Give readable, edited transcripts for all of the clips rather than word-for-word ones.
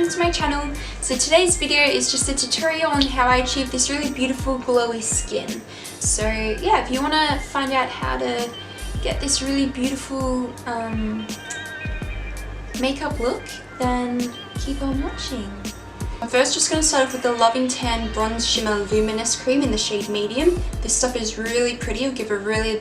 welcome to my channel. So today's video is just a tutorial on how I achieve this really beautiful glowy skin. So yeah, if you want to find out how to get this really beautiful makeup look, then keep on watching. I'm first just going to start off with the Loving Tan Bronze Shimmer Luminous Cream in the shade Medium. This stuff is really pretty. It'll give a really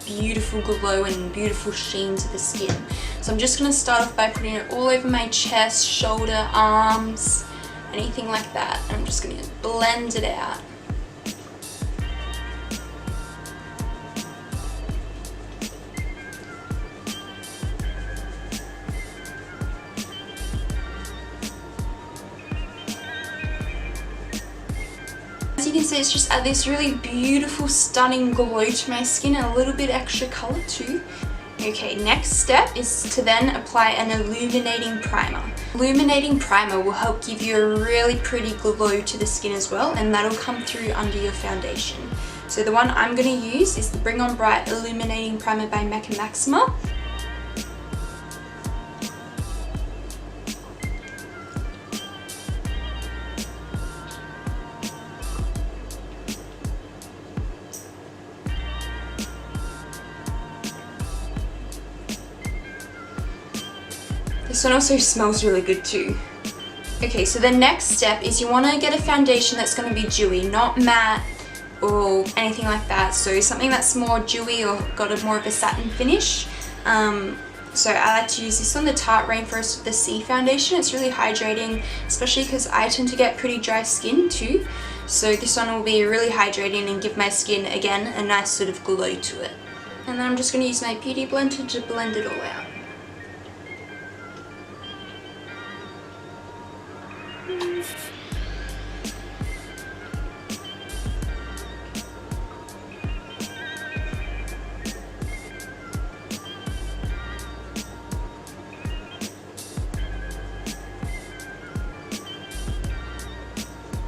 beautiful glow and beautiful sheen to the skin. So I'm just going to start off by putting it all over my chest, shoulder, arms, anything like that. And I'm just going to blend it out. As you can see, it's just add this really beautiful, stunning glow to my skin and a little bit extra colour too. Okay, next step is to then apply an illuminating primer. Illuminating primer will help give you a really pretty glow to the skin as well, and that'll come through under your foundation. So the one I'm going to use is the Bring On Bright Illuminating Primer by Mecca. This one also smells really good too. Okay, so the next step is you want to get a foundation that's going to be dewy, not matte or anything like that. So something that's more dewy or got more of a satin finish. So I like to use this one, the Tarte Rainforest with the C foundation. It's really hydrating, especially because I tend to get pretty dry skin too. So this one will be really hydrating and give my skin, again, a nice sort of glow to it. And then I'm just going to use my beauty blender to blend it all out.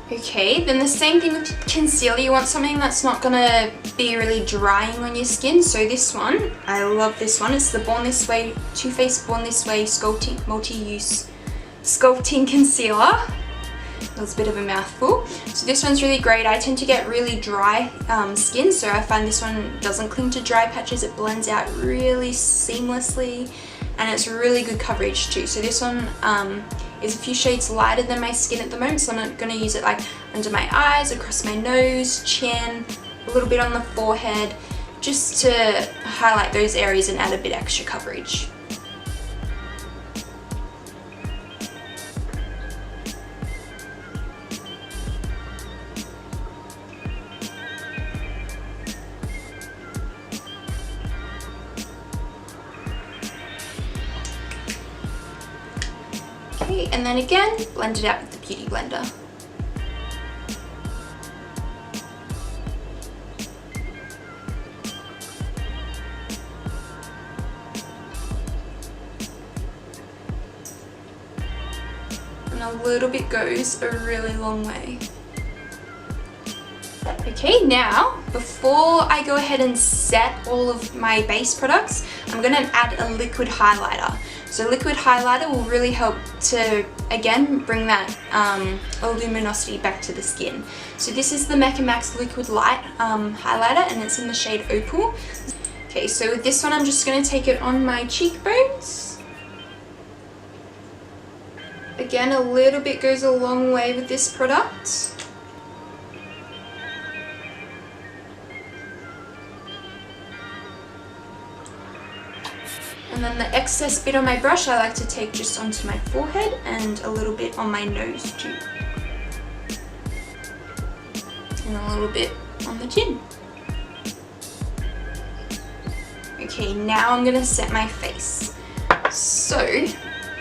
Okay, then the same thing with concealer. You want something that's not gonna be really drying on your skin. So this one, I love this one. It's the Born This Way, Too Faced Born This Way Sculpting Multi-Use Sculpting Concealer. That was a bit of a mouthful. So this one's really great. I tend to get really dry skin, so I find this one doesn't cling to dry patches. It blends out really seamlessly, and it's really good coverage too. So this one is a few shades lighter than my skin at the moment, so I'm going to use it like under my eyes, across my nose, chin, a little bit on the forehead, just to highlight those areas and add a bit extra coverage. Okay, and then again, blend it out with the Beauty Blender. And a little bit goes a really long way. Okay, now, before I go ahead and set all of my base products, I'm going to add a liquid highlighter. So liquid highlighter will really help to, again, bring that luminosity back to the skin. So this is the Mecca Liquid Light highlighter, and it's in the shade Opal. Okay, so with this one I'm just going to take it on my cheekbones. Again, a little bit goes a long way with this product. And then the excess bit on my brush I like to take just onto my forehead and a little bit on my nose too. And a little bit on the chin. Okay, now I'm gonna set my face. So,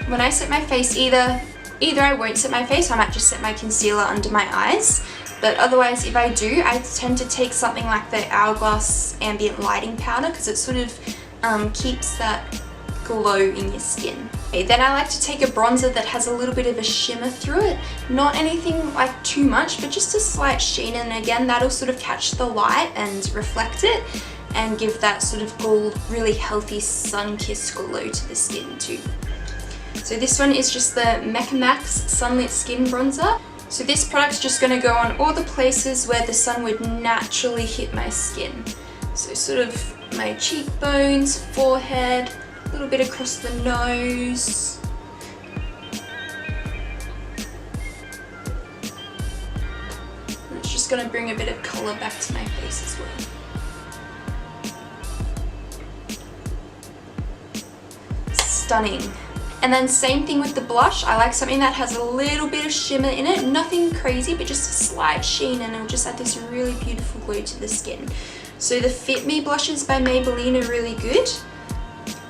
when I set my face, either I won't set my face, I might just set my concealer under my eyes. But otherwise, if I do, I tend to take something like the Hourglass Ambient Lighting Powder, because it sort of keeps that glow in your skin. Okay, then I like to take a bronzer that has a little bit of a shimmer through it. Not anything like too much, but just a slight sheen, and again that'll sort of catch the light and reflect it and give that sort of gold, really healthy sun-kissed glow to the skin too. So this one is just the Mecca Sunlit Skin Bronzer. So this product's just going to go on all the places where the sun would naturally hit my skin. So sort of my cheekbones, forehead, a little bit across the nose. And it's just going to bring a bit of colour back to my face as well. Stunning. And then same thing with the blush. I like something that has a little bit of shimmer in it. Nothing crazy, but just a slight sheen, and it'll just add this really beautiful glow to the skin. So the Fit Me blushes by Maybelline are really good.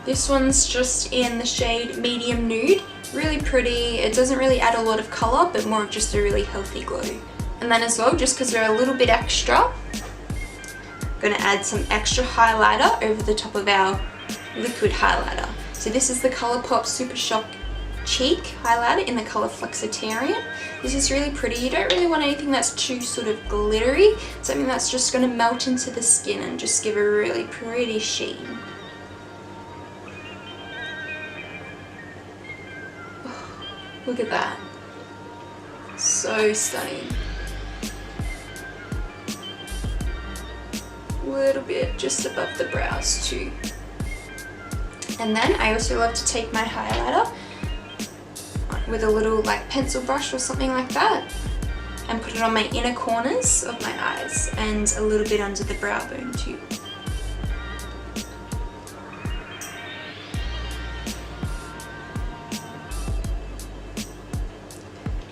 This one's just in the shade Medium Nude. Really pretty. It doesn't really add a lot of colour, but more of just a really healthy glow. And then as well, just because they're a little bit extra, I'm going to add some extra highlighter over the top of our liquid highlighter. So this is the Colourpop Super Shock Cheek highlighter in the colour Flexitarian. This is really pretty. You don't really want anything that's too sort of glittery, something that's just going to melt into the skin and just give a really pretty sheen. Oh, look at that. So stunning. A little bit just above the brows too. And then I also love to take my highlighter with a little like pencil brush or something like that and put it on my inner corners of my eyes and a little bit under the brow bone too.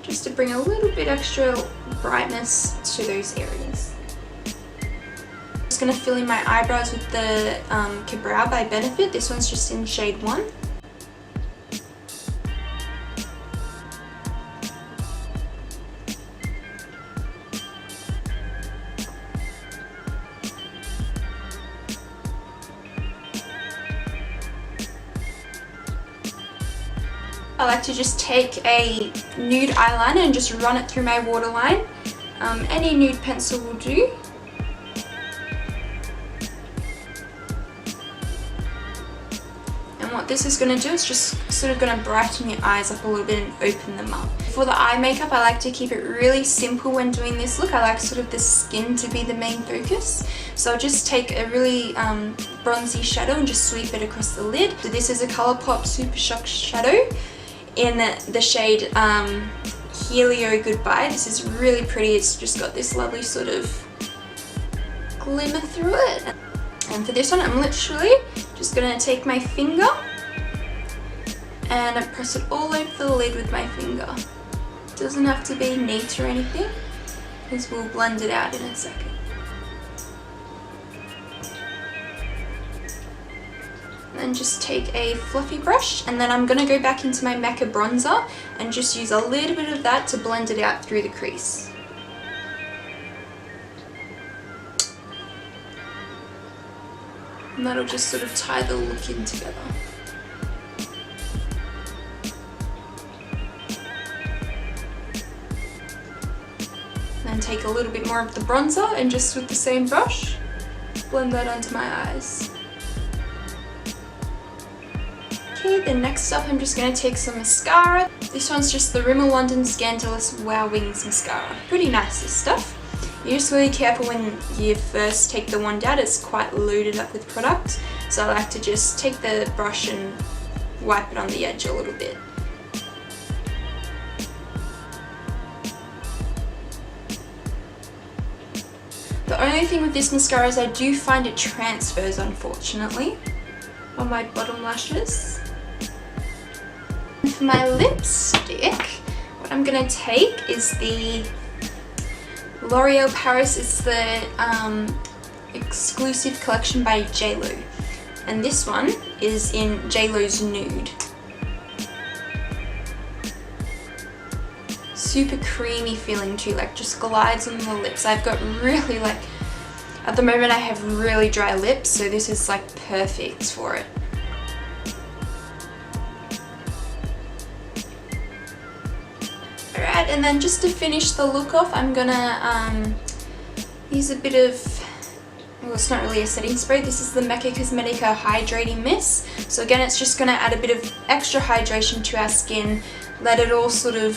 Just to bring a little bit extra brightness to those areas. I'm just going to fill in my eyebrows with the Brow by Benefit. This one's just in shade 1. I like to just take a nude eyeliner and just run it through my waterline. Any nude pencil will do. What this is going to do is just sort of going to brighten your eyes up a little bit and open them up. For the eye makeup, I like to keep it really simple when doing this look. I like sort of the skin to be the main focus. So I'll just take a really bronzy shadow and just sweep it across the lid. So this is a Colourpop Super Shock Shadow in the shade Helio Goodbye. This is really pretty. It's just got this lovely sort of glimmer through it. And for this one, I'm literally just going to take my finger and press it all over the lid with my finger. It doesn't have to be neat or anything, because we'll blend it out in a second. And then just take a fluffy brush, and then I'm going to go back into my Mecca bronzer and just use a little bit of that to blend it out through the crease. And that'll just sort of tie the look in together. And then take a little bit more of the bronzer and just with the same brush, blend that onto my eyes. Okay, then next up I'm just going to take some mascara. This one's just the Rimmel London Scandalous Wow Wings Mascara. Pretty nice, this stuff. You're just really careful when you first take the wand out, it's quite loaded up with product. So I like to just take the brush and wipe it on the edge a little bit. The only thing with this mascara is I do find it transfers, unfortunately, on my bottom lashes. And for my lipstick, what I'm going to take is the L'Oreal Paris. It's the exclusive collection by JLo, and this one is in JLo's Nude. Super creamy feeling too, like just glides on the lips. I've got really like, at the moment I have really dry lips, so this is like perfect for it. Alright, and then just to finish the look off, I'm gonna use a well, it's not really a setting spray. This is the Mecca Cosmetica Hydrating Mist. So again, it's just going to add a bit of extra hydration to our skin, let it all sort of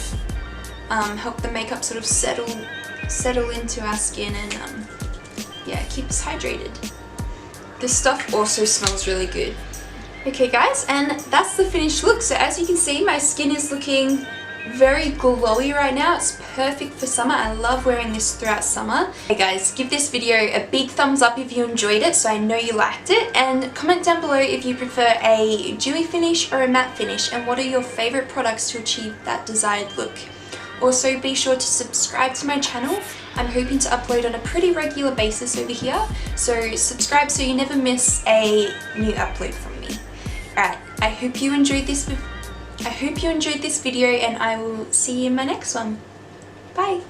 help the makeup sort of settle into our skin, and yeah, keep us hydrated. This stuff also smells really good. Okay guys, and that's the finished look. So as you can see, my skin is looking very glowy right now. It's perfect for summer. I love wearing this throughout summer. Hey guys, give this video a big thumbs up if you enjoyed it, so I know you liked it, and comment down below if you prefer a dewy finish or a matte finish, and what are your favorite products to achieve that desired look. Also, be sure to subscribe to my channel. I'm hoping to upload on a pretty regular basis over here, so subscribe so you never miss a new upload from me. Alright, I hope you enjoyed this video, and I will see you in my next one. Bye!